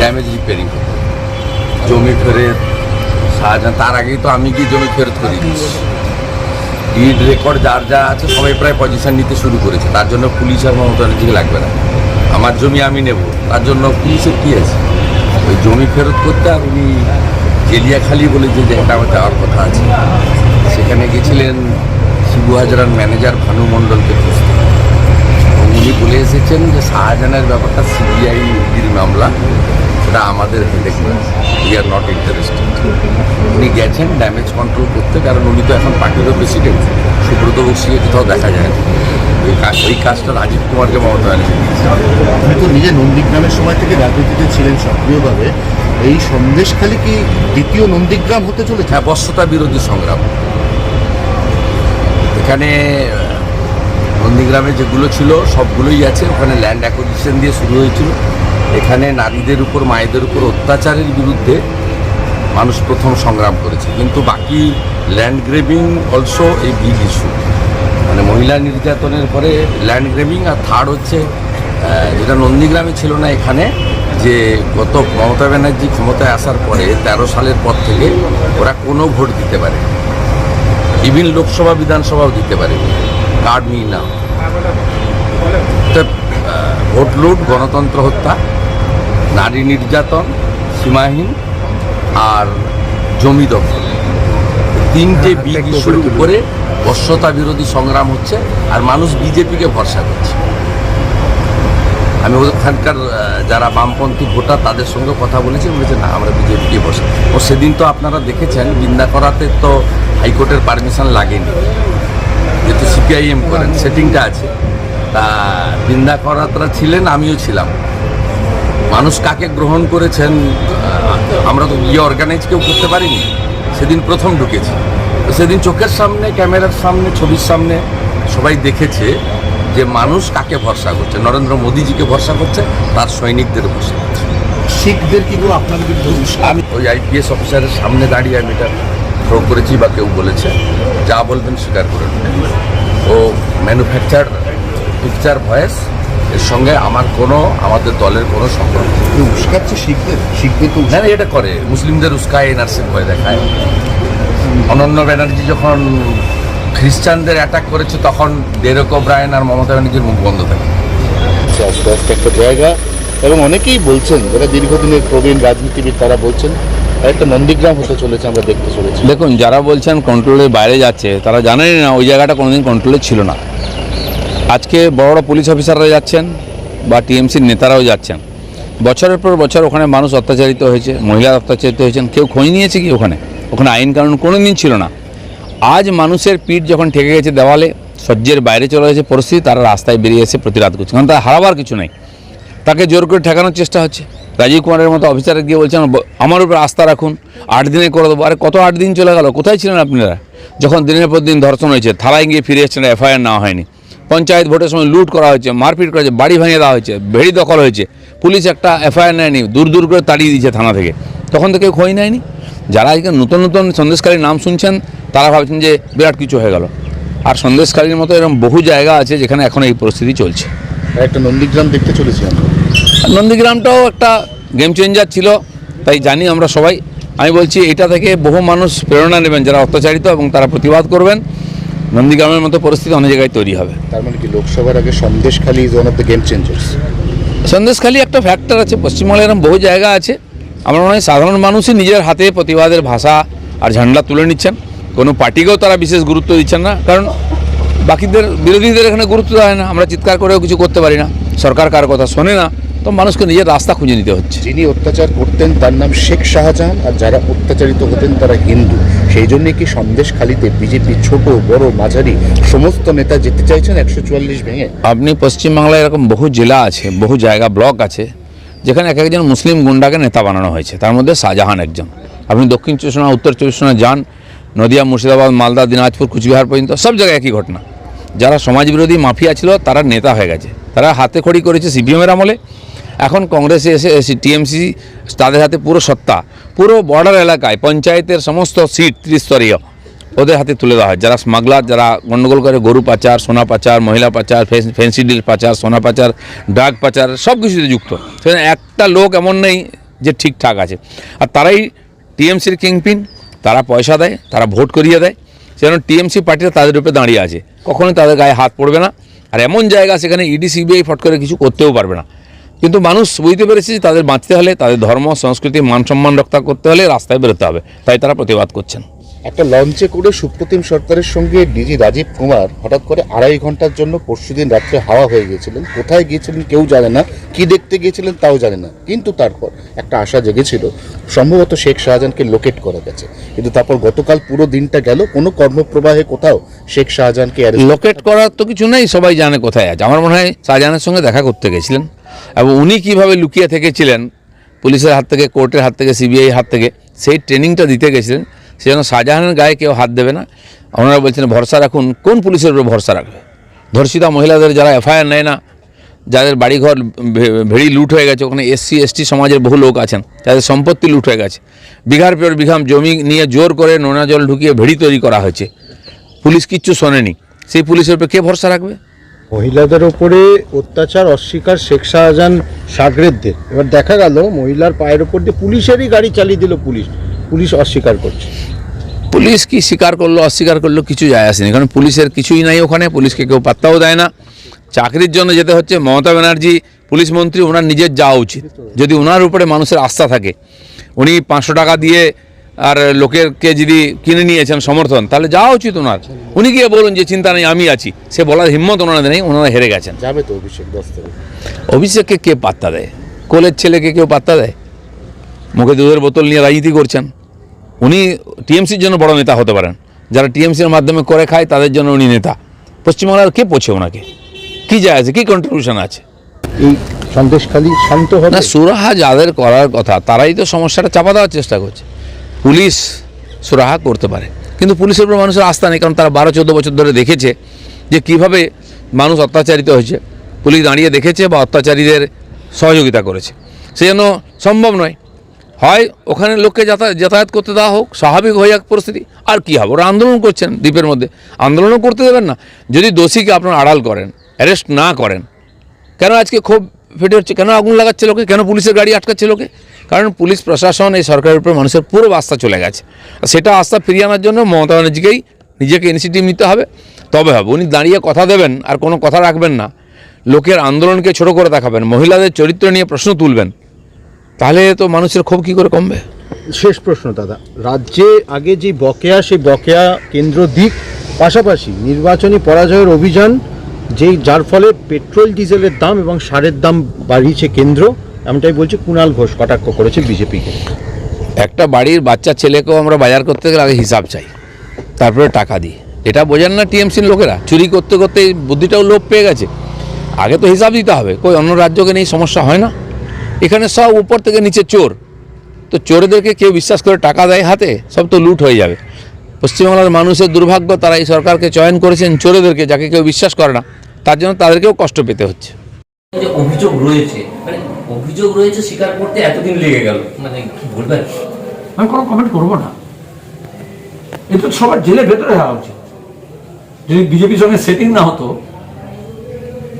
Damage repairing করতে, জমি ফেরত শাহজাহান, তার আগেই তো আমি কি জমি ফেরত করে দিচ্ছি, ডিড রেকর্ড যার যা আছে সবাই প্রায় পজিশন নিতে শুরু করেছে। তার জন্য পুলিশ আর মমতা ব্যানার্জিকে লাগবে না, আমার জমি আমি নেব, তার জন্য পুলিশের কী আছে? ওই জমি ফেরত করতে। আর উনি জেলিয়াখালি বলে যে জায়গাটা আমার যাওয়ার কথা আছে, সেখানে গেছিলেন শিবু হাজরার ম্যানেজার ভানু মণ্ডলকে খুঁজতে। উনি বলে এসেছেন যে শাহজাহানের ব্যাপারটা সিবিআইর মামলা, সেটা আমাদের হেডেক না, উই আর নট ইন্টারেস্টেড। উনি গেছেন ড্যামেজ কন্ট্রোল করতে, কারণ উনি তো এখন পার্টিরও প্রেসিডেন্ট, সুব্রত বক্সিকে কোথাও দেখা যায় না। ওই কাজটা রাজীব কুমারকে মমতা ব্যানার্জি দিয়েছে। আপনি তো নিজে নন্দীগ্রামের সময় থেকে রাজনীতিতে ছিলেন সক্রিয়ভাবে, এই সন্দেশখালী কি দ্বিতীয় নন্দীগ্রাম হতে চলেছে? হ্যাঁ, বশ্যতা বিরোধী সংগ্রাম। এখানে নন্দীগ্রামে যেগুলো ছিল সবগুলোই আছে। ওখানে ল্যান্ড অ্যাকুইজিশন দিয়ে শুরু হয়েছিল। এখানে নারীদের উপর, মায়েদের উপর অত্যাচারের বিরুদ্ধে মানুষ প্রথম সংগ্রাম করেছে, কিন্তু বাকি ল্যান্ড গ্রেবিং অলসো এই বিগ ইস্যু, মানে মহিলা নির্যাতনের পরে ল্যান্ড গ্রেবিং। আর থার্ড হচ্ছে যেটা নন্দীগ্রামে ছিল না এখানে, যে গত মমতা ব্যানার্জি ক্ষমতায় আসার পরে 13 সালের পর থেকে ওরা কোনো ভোট দিতে পারে, ইভিন লোকসভা বিধানসভাও দিতে পারে, কার্ড নিয়ে না। ভোট লুট, গণতন্ত্র হত্যা, নারী নির্যাতন সীমাহীন, আর জমি দখল, তিনটে বিগ ইস্যুর উপরে বশ্যতা বিরোধী সংগ্রাম হচ্ছে। আর মানুষ বিজেপিকে ভরসা করছে। আমি ওখানকার যারা বামপন্থী ভোটার তাদের সঙ্গে কথা বলেছি, বলেছে না আমরা বিজেপিকে ভরসা। ও সেদিন তো আপনারা দেখেছেন বৃন্দা করাতে তো হাইকোর্টের পারমিশন লাগেনি, যেহেতু সিপিআইএম করেন, সেটিংটা আছে। তা বৃন্দা করাতরা ছিলেন, আমিও ছিলাম। মানুষ কাকে গ্রহণ করেছেন আমরা তো অর্গানাইজ কেউ করতে পারিনি। সেদিন প্রথম ঢুকেছি, তো সেদিন চোখের সামনে, ক্যামেরার সামনে, ছবির সামনে সবাই দেখেছে যে মানুষ কাকে ভরসা করছে। নরেন্দ্র মোদীজিকে ভরসা করছে, তার সৈনিকদের ভরসা করছে। শিখদের কিন্তু আপনার আমি ওই আইপিএস অফিসারের সামনে দাঁড়িয়ে আমি এটা থ্রো করেছি, বা কেউ বলেছে, যা বলবেন স্বীকার করে নেবেন। ও ম্যানুফ্যাকচার পিকচার ভয়েস, এর সঙ্গে আমাদের দলের কোনো সম্পর্ক উস্কাচ্ছে শিখদের তো না, এটা করে মুসলিমদের উস্কায়, এনআরসির ভয় দেখায়। অনন্য ব্যানার্জি যখন খ্রিস্টানদের অ্যাটাক করেছে, তখন ডেরেক ওব্রায়েন আর মমতা ব্যানার্জির মুখ বন্ধ থাকে। আস্তে আস্তে একটা জায়গা, এবং অনেকেই বলছেন যারা দীর্ঘদিনের প্রবীণ রাজনীতিবিদ, তারা বলছেন একটা নন্দীগ্রাম হতে চলেছে, আমরা দেখতে চলেছি। দেখুন, যারা বলছেন কন্ট্রোলের বাইরে যাচ্ছে, তারা জানেনই না ওই জায়গাটা কোনোদিন কন্ট্রোলে ছিল না। আজকে বড় বড় পুলিশ অফিসাররা যাচ্ছেন বা টিএমসির নেতারাও যাচ্ছেন। বছরের পর বছর ওখানে মানুষ অত্যাচারিত হয়েছে, মহিলা অত্যাচারিত হয়েছেন। কেউ খোঁজ নিয়েছে কি? ওখানে আইন কানুন কোনো দিন ছিল না। আজ মানুষের পিঠ যখন ঠেকে গেছে দেওয়ালে, সহ্যের বাইরে চলে গেছে পরিস্থিতি, তারা রাস্তায় বেরিয়ে এসে প্রতিবাদ করছে, কারণ তার হারাবার কিছু নেই। তাকে জোর করে ঠেকানোর চেষ্টা হচ্ছে। রাজীব কুমারের মতো অফিসার গিয়ে বলছেন আমার উপর আস্থা রাখুন, 8 দিনে করে দেবো। আরে কত 8 দিন চলে গেল, কোথায় ছিলেন আপনারা? যখন দিনের পর দিন ধর্ষণ হয়েছে, থানায় গিয়ে ফিরে এসেছেন, এফআইআর নেওয়া হয়নি। পঞ্চায়েত ভোটের সময় লুট করা হয়েছে, মারপিট করা হয়েছে, বাড়ি ভেঙে দেওয়া হয়েছে, ভেড়ি দখল হয়েছে, পুলিশ একটা এফআইআর নেয়নি, দূর দূর করে তাড়িয়ে দিয়েছে থানা থেকে। তখন তো কেউ খোঁজ নেয়নি। যারা আজকে নতুন নতুন সন্দেশকারীর নাম শুনছেন, তারা ভাবছেন যে বিরাট কিছু হয়ে গেল। আর সন্দেশকারীর মতো এরকম বহু জায়গা আছে যেখানে এখন এই পরিস্থিতি চলছে। একটা নন্দীগ্রাম দেখতে চলেছি আমরা। নন্দীগ্রামটাও একটা গেম চেঞ্জার ছিল, তাই জানি আমরা সবাই। আমি বলছি এটা থেকে বহু মানুষ প্রেরণা নেবেন যারা অত্যাচারিত, এবং তারা প্রতিবাদ করবেন। নন্দীগ্রামের মতো পরিস্থিতি অনেক জায়গায় তৈরি হবে। তার মানে কি লোকসভার আগে Sandeshkhali is one of the game changers? Sandeshkhali একটা ফ্যাক্টর আছে, পশ্চিমবঙ্গে এরকম বহু জায়গা আছে। আমার মনে হয় সাধারণ মানুষই নিজের হাতে প্রতিবাদের ভাষা আর ঝান্ডা তুলে নিচ্ছেন। কোনো পার্টিকেও তারা বিশেষ গুরুত্ব দিচ্ছেন না, কারণ বাকিদের বিরোধীদের এখানে গুরুত্ব দেয় না। আমরা চিৎকার করেও কিছু করতে পারি না, সরকার কার কথা শোনে না, তো মানুষকে নিজের রাস্তা খুঁজে নিতে হচ্ছে। যিনি অত্যাচার করতেন তার নাম শেখ শাহজাহান, আর যারা অত্যাচারিত হতেন তারা হিন্দু। সেই জন্যে কি সন্দেশখালীতে বিজেপি ছোট বড় মাঝারি সমস্ত নেতা যেতে চাইছেন 144 ভেঙে? আপনি পশ্চিমবাংলায় এরকম বহু জেলা আছে, বহু জায়গা, ব্লক আছে, যেখানে এক একজন মুসলিম গুন্ডাকে নেতা বানানো হয়েছে। তার মধ্যে শাহজাহান একজন। আপনি দক্ষিণ 24 পরগনা, উত্তর 24 পরগনা যান, নদিয়া, মুর্শিদাবাদ, মালদা, দিনাজপুর, কুচবিহার পর্যন্ত সব জায়গায় একই ঘটনা। যারা সমাজবিরোধী মাফিয়া ছিল তারা নেতা হয়ে গেছে। তারা হাতে খড়ি করেছে সিপিএমের আমলে, এখন কংগ্রেসে এসে টিএমসি তাদের হাতে পুরো সত্তা, পুরো বর্ডার এলাকায় পঞ্চায়েতের সমস্ত সিট 30 স্তরীয় ওদের হাতে তুলে দেওয়া হয়। যারা স্মাগলার, যারা গণ্ডগোল করে, গরু পাচার, সোনা পাচার, মহিলা পাচার, ফ্যান্সি ডিল পাচার, সোনা পাচার, ড্রাগ পাচার, সব কিছুতে যুক্ত। সেখানে একটা লোক এমন নেই যে ঠিকঠাক আছে। আর তারাই টিএমসির কিংপিন, তারা পয়সা দেয়, তারা ভোট করিয়ে দেয়, সেজন্য টিএমসি পার্টিটা তাদের উপরে দাঁড়িয়ে আছে, কখনোই তাদের গায়ে হাত পড়বে না। আর এমন জায়গা সেখানে ইডি সিবিআই ফট করে কিছু করতেও পারবে না। কিন্তু মানুষ বুঝতে পেরেছে যে তাদের বাঁচতে হলে, তাদের ধর্ম সংস্কৃতি মান সম্মান রক্ষা করতে হলে রাস্তায় বেরোতে হবে, তাই তারা প্রতিবাদ করছেন। একটা লঞ্চে করে সুপ্রতিম সরকারের সঙ্গে ডিজি রাজীব কুমার হঠাৎ করে 2.5 ঘন্টার জন্য পরশুদিন রাত্রে হাওয়া হয়ে গিয়েছিলেন। কোথায় গিয়েছিলেন কেউ জানে না, কি দেখতে গিয়েছিলেন তাও জানে না। কিন্তু তারপর একটা আশা জেগেছিল, সম্ভবত শেখ শাহজাহানকে লোকেট করা গেছে। কিন্তু তারপর গতকাল পুরো দিনটা গেল, কোনো কর্মপ্রবাহে কোথাও শেখ শাহজাহানকে লোকেট করার তো কিছু নেই, সবাই জানে কোথায় আছে। আমার মনে হয় শাহজাহানের সঙ্গে দেখা করতে গেছিলেন, এবং উনি কীভাবে লুকিয়ে থেকেছিলেন পুলিশের হাত থেকে, কোর্টের হাত থেকে, সিবিআই হাত থেকে, সেই ট্রেনিংটা দিতে গেছিলেন। সেজন্য শাহজাহানের গায়ে কেউ হাত দেবে না। ওনারা বলছেন ভরসা রাখুন, কোন পুলিশের উপরে ভরসা রাখবে? ধর্ষিতা মহিলাদের যারা এফআইআর নেয় না, যাদের বাড়িঘর ভেড়ি লুট হয়ে গেছে, ওখানে এসসি এসটি সমাজের বহু লোক আছেন যাদের সম্পত্তি লুট হয়ে গেছে, বিঘার পর বিঘা জমি নিয়ে জোর করে নোনা জল ঢুকিয়ে ভেড়ি তৈরি করা হয়েছে, পুলিশ কিচ্ছু শোনেনি, সেই পুলিশের উপরে কে ভরসা রাখবে? মহিলাদের ওপরে অত্যাচার অস্বীকার শেখ শাহজাহান সাগরেদদের। এবার দেখা গেল মহিলার পায়ের ওপর দিয়ে পুলিশেরই গাড়ি চালিয়ে দিল, পুলিশ অস্বীকার করছে। পুলিশ কি স্বীকার করলো অস্বীকার করলো কিছু যায় আসেনি, কারণ পুলিশের কিছুই নাই ওখানে, পুলিশকে কেউ পাত্তাও দেয় না। চাকরির জন্য যেতে হচ্ছে। মমতা ব্যানার্জি পুলিশ মন্ত্রী, ওনার নিজের যাওয়া উচিত। যদি ওনার উপরে মানুষের আস্থা থাকে, উনি 500 টাকা দিয়ে আর লোকেরকে যদি কিনে নিয়েছেন সমর্থন, তাহলে যাওয়া উচিত ওনার। উনি গিয়ে বলুন যে চিন্তা নেই আমি আছি, সে বলার হিম্মত ওনাদের নেই, ওনারা হেরে গেছেন। যাবে তো অভিষেক 10 তারিখ। অভিষেককে কে পাত্তা দেয়? কোলের ছেলেকে কেউ পাত্তা দেয়? মুখে দুধের বোতল নিয়ে রাজনীতি করছেন। উনি টিএমসির জন্য বড় নেতা হতে পারেন, যারা টিএমসির মাধ্যমে করে খায় তাদের জন্য উনি নেতা। পশ্চিমবাংলার কে পোছে ওনাকে? কী যায় আছে, কী কন্ট্রিবিউশন আছে? এই সন্দেশখালী শান্ত হবে না, সুরাহা যাদের করার কথা তারাই তো সমস্যাটা চাপা দেওয়ার চেষ্টা করছে। পুলিশ সুরাহা করতে পারে, কিন্তু পুলিশের উপর মানুষের আস্থা নেই, কারণ তারা 12-14 বছর ধরে দেখেছে যে কীভাবে মানুষ অত্যাচারিত হয়েছে। পুলিশ দাঁড়িয়ে দেখেছে বা অত্যাচারীদের সহযোগিতা করেছে, সেই জন্য সম্ভব নয়। হয় ওখানে লোককে যাতায়াত করতে দেওয়া হোক, স্বাভাবিক হয়ে যাক পরিস্থিতি। আর কী হবে? ওরা আন্দোলন করছেন দ্বীপের মধ্যে, আন্দোলনও করতে দেবেন না। যদি দোষীকে আপনারা আড়াল করেন, অ্যারেস্ট না করেন, কেন আজকে ক্ষোভ ফেটে হচ্ছে? কেন আগুন লাগাচ্ছে লোকে? কেন পুলিশের গাড়ি আটকাচ্ছে লোকে? কারণ পুলিশ প্রশাসন এই সরকারের উপর মানুষের পুরো আস্থা চলে গেছে। সেটা আস্থা ফিরিয়ে আনার জন্য মমতা ব্যানার্জিকেই নিজেকে ইনিশিয়েটিভ নিতে হবে, তবে হবে। উনি দাঁড়িয়ে কথা দেবেন আর কোনো কথা রাখবেন না, লোকের আন্দোলনকে ছোট করে দেখাবেন, মহিলাদের চরিত্র নিয়ে প্রশ্ন তুলবেন, তাহলে তো মানুষের ক্ষোভ কী করে কমবে? শেষ প্রশ্ন দাদা, রাজ্যে আগে যে বকেয়া, সেই বকেয়া কেন্দ্র দিক, পাশাপাশি নির্বাচনী পরাজয়ের অভিযান, যার ফলে পেট্রোল ডিজেলের দাম এবং সারের দাম বাড়িয়েছে কেন্দ্র, এমনটাই বলছে কুণাল ঘোষ, কটাক্ষ করেছে বিজেপিকে। একটা বাড়ির বাচ্চা ছেলেকেও আমরা বাজার করতে গেলে আগে হিসাব চাই, তারপরে টাকা দিই। এটা বোঝেন না টিএমসির লোকেরা? চুরি করতে করতে এই বুদ্ধিটাও লোপ পেয়ে গেছে। আগে তো হিসাব দিতে হবে। কই অন্য রাজ্যকে নেই সমস্যা হয় না? এখানে সব উপর থেকে নিচে চোর, তো চোরদেরকে কেউ বিশ্বাস করে টাকা দেয় হাতে, সব তো লুট হয়ে যাবে। পশ্চিমবাংলার মানুষের দুর্ভাগ্য, তারা এই সরকারকে চয়ন করেছেন চোরেদেরকে, যাকে কেউ বিশ্বাস করে না, তার জন্য তাদেরকেও কষ্ট পেতে হচ্ছে। যে অভিযোগ রয়েছে স্বীকার করতে এতদিন লেগে গেল, মানে কি বলবেন? আমি কোনো কমেন্ট করবো না। এটা সবার জেলের ভেতরে হওয়া উচিত। যদি বিজেপির সঙ্গে সেটিং না হতো,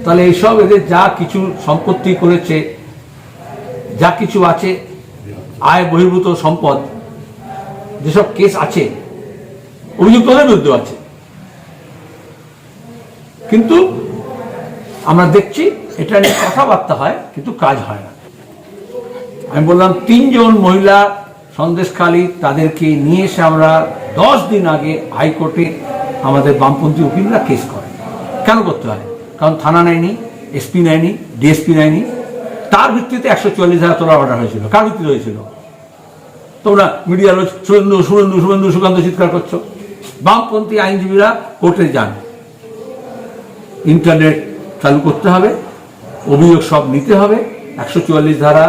তাহলে এইসব এদের যা কিছু সম্পত্তি করেছে, যা কিছু আছে, আয় বহির্ভূত সম্পদ, যেসব কেস আছে, অভিযুক্তদের বিরুদ্ধে আছে, কিন্তু আমরা দেখছি এটা নিয়ে কথাবার্তা হয় কিন্তু কাজ হয় না। আমি বললাম 3 জন মহিলা সন্দেশখালী, তাদেরকে নিয়ে এসে আমরা 10 দিন আগে হাইকোর্টে আমাদের বামপন্থী উকিলরা কেস করে। কেন করতে হয়? কারণ থানা নেয়নি, এসপি নেয়নি, ডিএসপি নেয়নি, তার ভিত্তিতে 144,000 তোলার অর্ডার হয়েছিল। কার ভিত্তিতে হয়েছিল? তোমরা মিডিয়ার শুভেন্দু সুকান্ত চিৎকার করছো। বামপন্থী আইনজীবীরা কোর্টে যান, ইন্টারনেট চালু করতে হবে, অভিযোগ সব নিতে হবে, 144 ধারা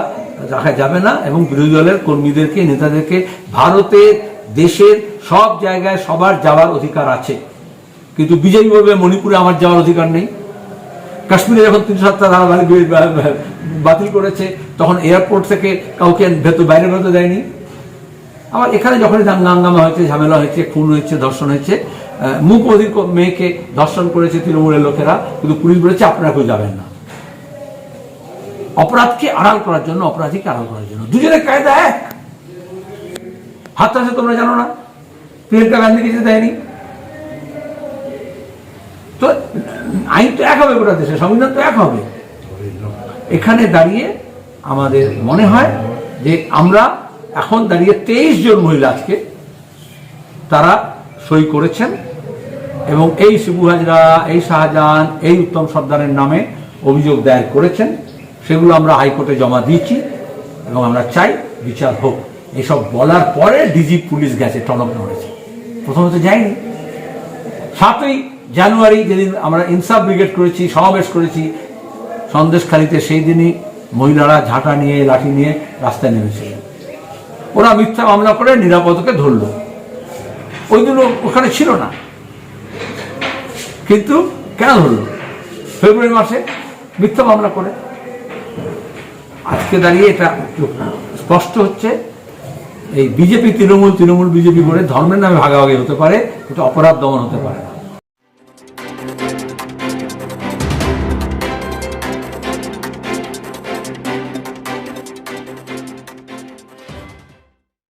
রাখা যাবে না, এবং বিরোধী দলের কর্মীদেরকে, নেতাদেরকে, ভারতের দেশের সব জায়গায় সবার যাওয়ার অধিকার আছে, কিন্তু বিজেপি বলবে মণিপুরে আমার যাওয়ার অধিকার নেই। কাশ্মীরে যখন 307 ধারা বাতিল করেছে, তখন এয়ারপোর্ট থেকে কাউকে বাইরে বেরোতে দেয়নি। আবার এখানে যখনই দাঙ্গামা হয়েছে, ঝামেলা হয়েছে, খুন হয়েছে, ধর্ষণ হয়েছে, মুখ্যমন্ত্রীর মেয়েকে ধর্ষণ করেছে তৃণমূলের লোকেরা, কিন্তু পুলিশ বলেছে আপনারা কেউ যাবেন না। অপরাধকে আড়াল করার জন্য, অপরাধীকে আড়াল করার জন্য। দুজনের কায়দা এক। হাতরাসে তোমরা জানো না, প্রিয়াঙ্কা গান্ধীকে যেতে দেয়নি, তো আইন তো এক হবে গোটা দেশে, সংবিধান তো এক হবে। এখানে দাঁড়িয়ে আমাদের মনে হয় যে আমরা এখন দাঁড়িয়ে 23 জন মহিলা আজকে তারা সই করেছেন এবং এই শিবু হাজরা, এই শাহজাহান, এই উত্তম সর্দারের নামে অভিযোগ দায়ের করেছেন। সেগুলো আমরা হাইকোর্টে জমা দিয়েছি এবং আমরা চাই বিচার হোক। এসব বলার পরে ডিজি পুলিশ গেছে, টনক নড়েছে, প্রথমত যায়নি। 7ই জানুয়ারি যেদিন আমরা ইনসাফ ব্রিগেড করেছি, সমাবেশ করেছি সন্দেশখালীতে, সেই দিনই মহিলারা ঝাঁটা নিয়ে, লাঠি নিয়ে রাস্তায় নেমেছিলেন। ওরা মিথ্যা মামলা করে নিরাপদকে ধরল। ওই দিন ওখানে ছিল না, কিন্তু কেন ধরল? ফেব্রুয়ারি মাসে মিথ্যা মামলা করে। আজকে দাঁড়িয়ে এটা স্পষ্ট হচ্ছে এই বিজেপি তৃণমূল, তৃণমূল বিজেপি করে ধর্মের নামে ভাগাভাগি হতে পারে, কিন্তু অপরাধ দমন হতে পারে না।